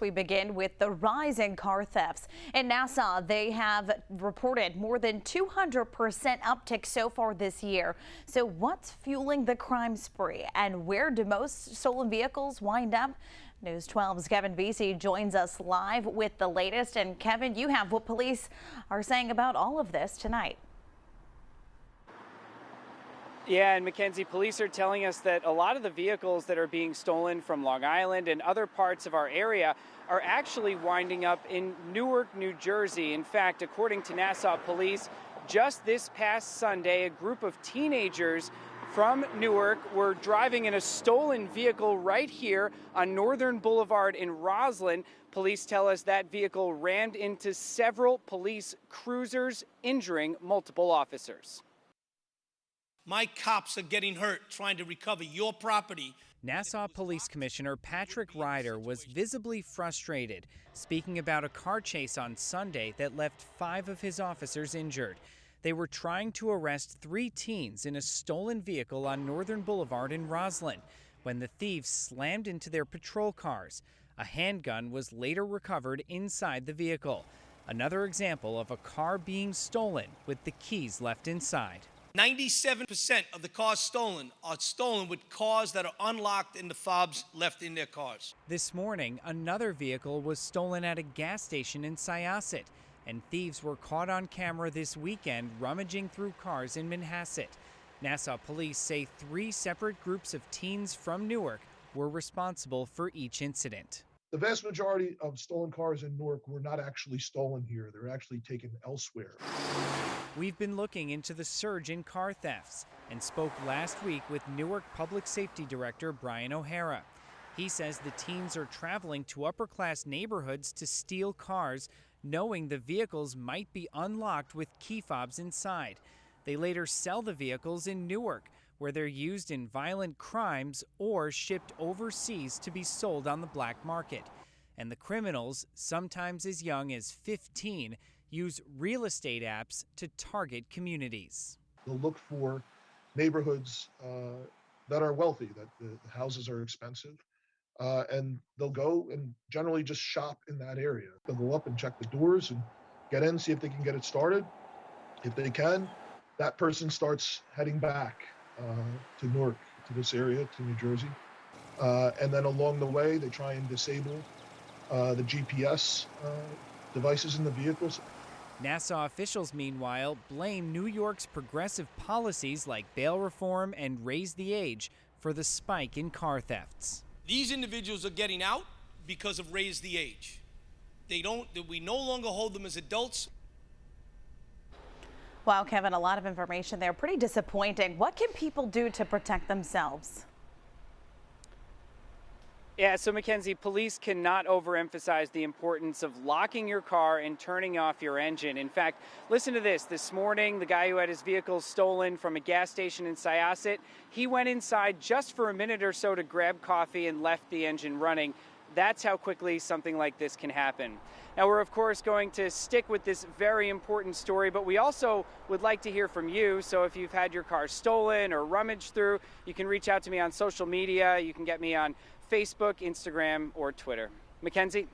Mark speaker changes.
Speaker 1: We begin with the rise in car thefts. In Nassau, they have reported more than 200% uptick so far this year. So what's fueling the crime spree, and where do most stolen vehicles wind up? News 12's Kevin Vesey joins us live with the latest. And Kevin, you have what police are saying about all of this tonight.
Speaker 2: Yeah, and Mackenzie, police are telling us that a lot of the vehicles that are being stolen from Long Island and other parts of our area are actually winding up in Newark, New Jersey. In fact, according to Nassau police, just this past Sunday, a group of teenagers from Newark were driving in a stolen vehicle right here on Northern Boulevard in Roslyn. Police tell us that vehicle rammed into several police cruisers, injuring multiple officers.
Speaker 3: My cops are getting hurt trying to recover your property.
Speaker 4: Nassau Police Commissioner Patrick Ryder was visibly frustrated, speaking about a car chase on Sunday that left 5 of his officers injured. They were trying to arrest 3 teens in a stolen vehicle on Northern Boulevard in Roslyn when the thieves slammed into their patrol cars. A handgun was later recovered inside the vehicle. Another example of a car being stolen with the keys left inside.
Speaker 3: 97% of the cars stolen are stolen with cars that are unlocked and the fobs left in their cars.
Speaker 4: This morning, another vehicle was stolen at a gas station in Syosset, and thieves were caught on camera this weekend rummaging through cars in Manhasset. Nassau police say 3 separate groups of teens from Newark were responsible for each incident.
Speaker 5: The vast majority of stolen cars in Newark were not actually stolen here. They're actually taken elsewhere.
Speaker 4: We've been looking into the surge in car thefts and spoke last week with Newark Public Safety Director Brian O'Hara. He says the teens are traveling to upper-class neighborhoods to steal cars, knowing the vehicles might be unlocked with key fobs inside. They later sell the vehicles in Newark, where they're used in violent crimes or shipped overseas to be sold on the black market. And the criminals, sometimes as young as 15, use real estate apps to target communities.
Speaker 5: They'll look for neighborhoods that are wealthy, that the houses are expensive, and they'll go and generally just shop in that area. They'll go up and check the doors and get in, see if they can get it started. If they can, that person starts heading back to Newark, to this area, to New Jersey. And then along the way, they try and disable the GPS devices in the vehicles.
Speaker 4: Nassau officials, meanwhile, blame New York's progressive policies like bail reform and raise the age for the spike in car thefts.
Speaker 3: These individuals are getting out because of raise the age. We no longer hold them as adults.
Speaker 1: Wow, Kevin, a lot of information there. Pretty disappointing. What can people do to protect themselves?
Speaker 2: Yeah, so Mackenzie, police cannot overemphasize the importance of locking your car and turning off your engine. In fact, listen to this. This morning, the guy who had his vehicle stolen from a gas station in Syosset, he went inside just for a minute or so to grab coffee and left the engine running. That's how quickly something like this can happen. Now, we're, of course, going to stick with this very important story, but we also would like to hear from you. So if you've had your car stolen or rummaged through, you can reach out to me on social media. You can get me on Facebook, Instagram, or Twitter. Mackenzie?